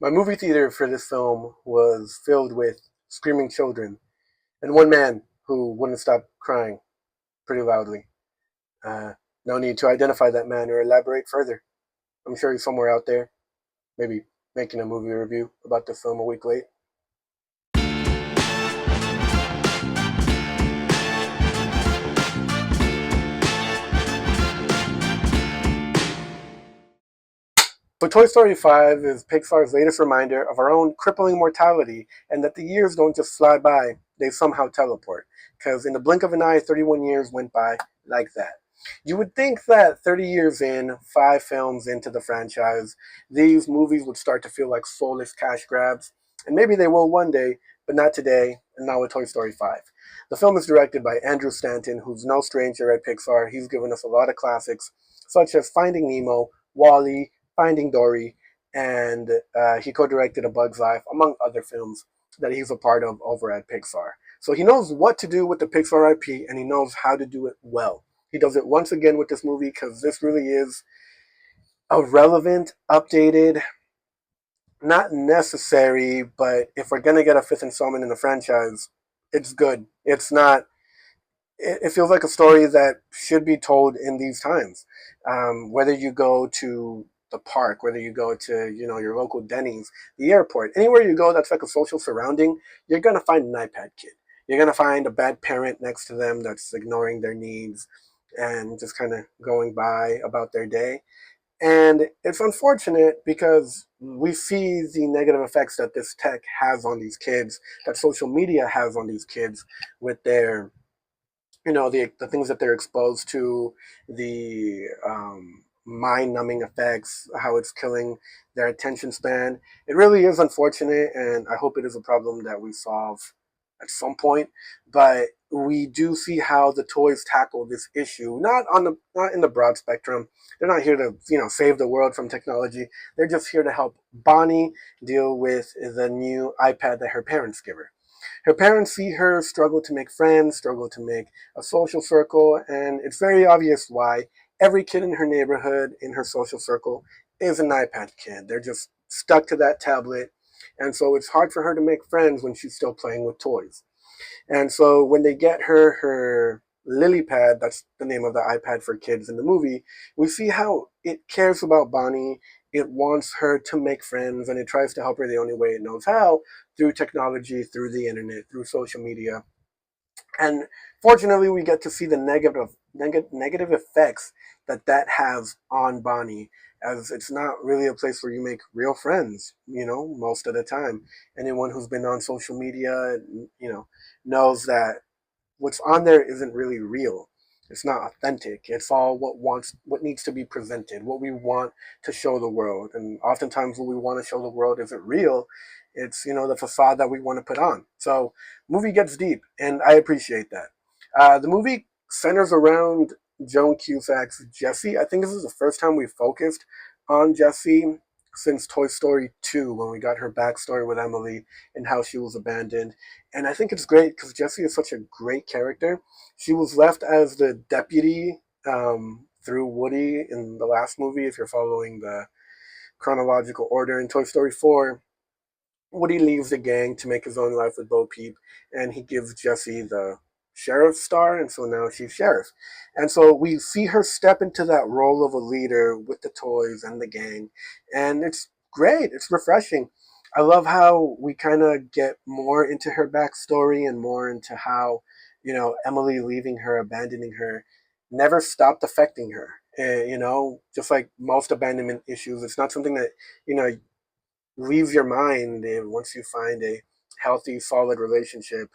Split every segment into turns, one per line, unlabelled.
My movie theater for this film was filled with screaming children and one man who wouldn't stop crying pretty loudly. Uh, no need to identify that man or elaborate further. I'm sure he's somewhere out there, maybe making a movie review about the film a week late. So Toy Story 5 is Pixar's latest reminder of our own crippling mortality and that the years don't just fly by, they somehow teleport. Because in the blink of an eye, 31 years went by like that. You would think that 30 years in, 5 films into the franchise, these movies would start to feel like soulless cash grabs. And maybe they will one day, but not today, and not with Toy Story 5. The film is directed by Andrew Stanton, who's no stranger at Pixar. He's given us a lot of classics, such as Finding Nemo, Wally, Finding Dory, and he co-directed A Bug's Life, among other films that he's a part of over at Pixar. So he knows what to do with the Pixar IP, and he knows how to do it well. He does it once again with this movie because this really is a relevant, updated, not necessary, but if we're gonna get a fifth installment in the franchise, it's good. It's not. It feels like a story that should be told in these times. Whether you go to the park, whether you go to your local Denny's, the airport, anywhere you go that's like a social surrounding, you're gonna find an iPad kid. You're gonna find a bad parent next to them that's ignoring their needs and just kind of going by about their day. And it's unfortunate because we see the negative effects that this tech has on these kids, that social media has on these kids with their the things that they're exposed to, the mind numbing effects, how it's killing their attention span. It really is unfortunate, and I hope it is a problem that we solve at some point. But we do see how the toys tackle this issue, not in the broad spectrum. They're not here to save the world from technology. They're just here to help Bonnie deal with the new iPad that her parents give her. Her parents see her struggle to make friends, struggle to make a social circle, and it's very obvious why. Every kid in her neighborhood, in her social circle, is an iPad kid. They're just stuck to that tablet, and so it's hard for her to make friends when she's still playing with toys. And so when they get her Lily Pad, that's the name of the iPad for kids in the movie, we see how it cares about Bonnie. It wants her to make friends and it tries to help her the only way it knows how, through technology, through the internet, through social media. And fortunately, we get to see the negative effects that has on Bonnie, as it's not really a place where you make real friends, most of the time. Anyone who's been on social media, knows that what's on there isn't really real. It's not authentic. It's all what needs to be presented, what we want to show the world. And oftentimes what we want to show the world isn't real. It's, the facade that we want to put on. So movie gets deep and I appreciate that. The movie centers around Joan Cusack's Jessie. I think this is the first time we focused on Jessie since Toy Story 2 when we got her backstory with Emily and how she was abandoned. And I think it's great because Jessie is such a great character. She was left as the deputy through Woody in the last movie, if you're following the chronological order. In Toy Story 4, Woody leaves the gang to make his own life with Bo Peep, and he gives Jessie the sheriff's star, and so now she's sheriff. And so we see her step into that role of a leader with the toys and the gang, and it's great. It's refreshing. I love how we kind of get more into her backstory and more into how, Emily leaving her, abandoning her, never stopped affecting her. Just like most abandonment issues, it's not something that, leaves your mind once you find a healthy, solid relationship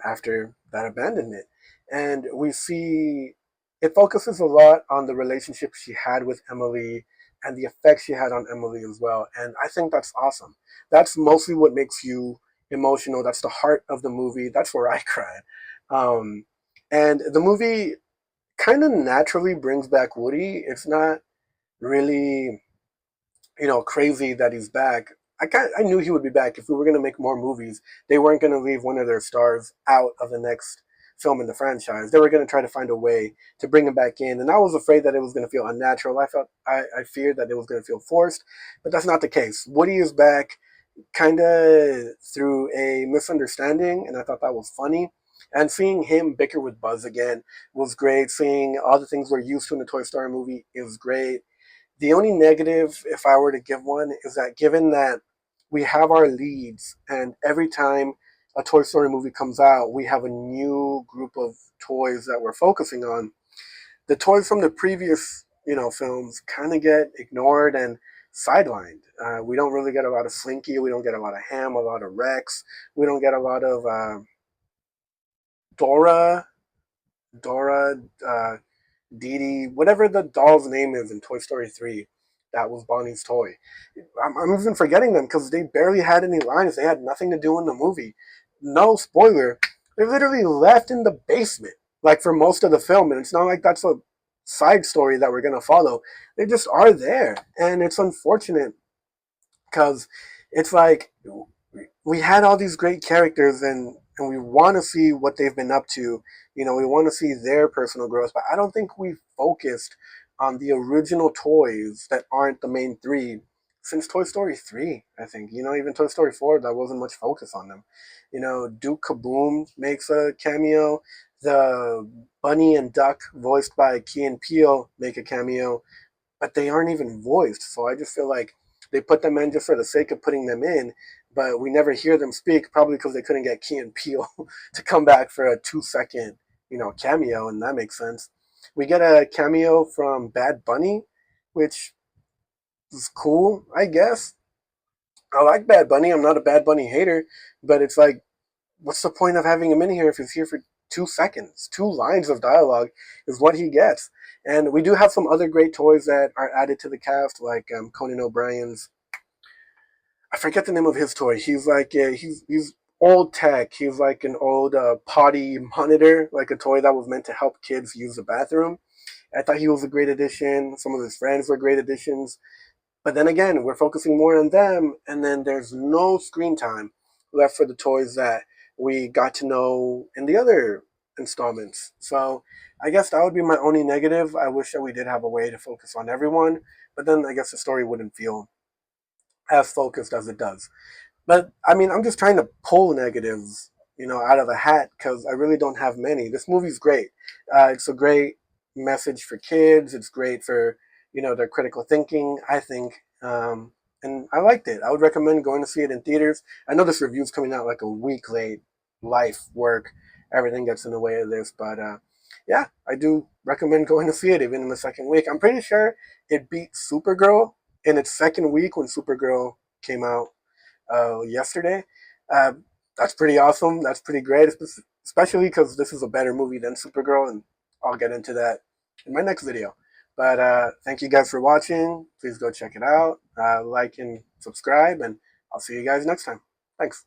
after that abandonment. And we see it focuses a lot on the relationship she had with Emily and the effect she had on Emily as well. And I think that's awesome. That's mostly what makes you emotional. That's the heart of the movie. That's where I cried. Um, and the movie kind of naturally brings back Woody. It's not really crazy that he's back. I knew he would be back. If we were going to make more movies, they weren't going to leave one of their stars out of the next film in the franchise. They were going to try to find a way to bring him back in, and I was afraid that it was going to feel unnatural. I feared that it was going to feel forced, but that's not the case. Woody is back, kind of through a misunderstanding, and I thought that was funny. And seeing him bicker with Buzz again was great. Seeing all the things we're used to in the Toy Story movie is great. The only negative, if I were to give one, is that given that we have our leads, and every time a Toy Story movie comes out, we have a new group of toys that we're focusing on. The toys from the previous, films kind of get ignored and sidelined. We don't really get a lot of Slinky. We don't get a lot of Ham, a lot of Rex. We don't get a lot of Dora, Dora, Dee Dee, whatever the doll's name is in Toy Story 3. That was Bonnie's toy. I'm even forgetting them because they barely had any lines. They had nothing to do in the movie. No spoiler. They're literally left in the basement, like for most of the film, and it's not like that's a side story that we're gonna follow. They just are there, and it's unfortunate because it's like we had all these great characters, and we want to see what they've been up to. We want to see their personal growth, but I don't think we focused on the original toys that aren't the main three since Toy Story 3. I think, even Toy Story 4, there wasn't much focus on them. Duke Kaboom makes a cameo. The Bunny and Duck, voiced by Key and Peele, make a cameo, but they aren't even voiced. So I just feel like they put them in just for the sake of putting them in, but we never hear them speak, probably because they couldn't get Key and Peele to come back for a 2 second, cameo, and that makes sense. We get a cameo from Bad Bunny, which is cool, I guess. I like Bad Bunny. I'm not a Bad Bunny hater, but it's like, what's the point of having him in here if he's here for 2 seconds? 2 lines of dialogue is what he gets. And we do have some other great toys that are added to the cast, like Conan O'Brien's. I forget the name of his toy. He's like he's old tech. He's like an old potty monitor, like a toy that was meant to help kids use the bathroom. I thought he was a great addition. Some of his friends were great additions. But then again, we're focusing more on them, and then there's no screen time left for the toys that we got to know in the other installments. So I guess that would be my only negative. I wish that we did have a way to focus on everyone, but then I guess the story wouldn't feel as focused as it does. But I mean, I'm just trying to pull negatives, out of a hat because I really don't have many. This movie's great. It's a great message for kids. It's great for their critical thinking, I think. And I liked it. I would recommend going to see it in theaters. I know this review's coming out like a week late. Life, work, everything gets in the way of this, but yeah, I do recommend going to see it even in the second week. I'm pretty sure it beat Supergirl in its second week when Supergirl came out yesterday. Uh, that's pretty awesome. That's pretty great, especially because this is a better movie than Supergirl, and I'll get into that in my next video. But thank you guys for watching. Please go check it out, like and subscribe, and I'll see you guys next time. Thanks.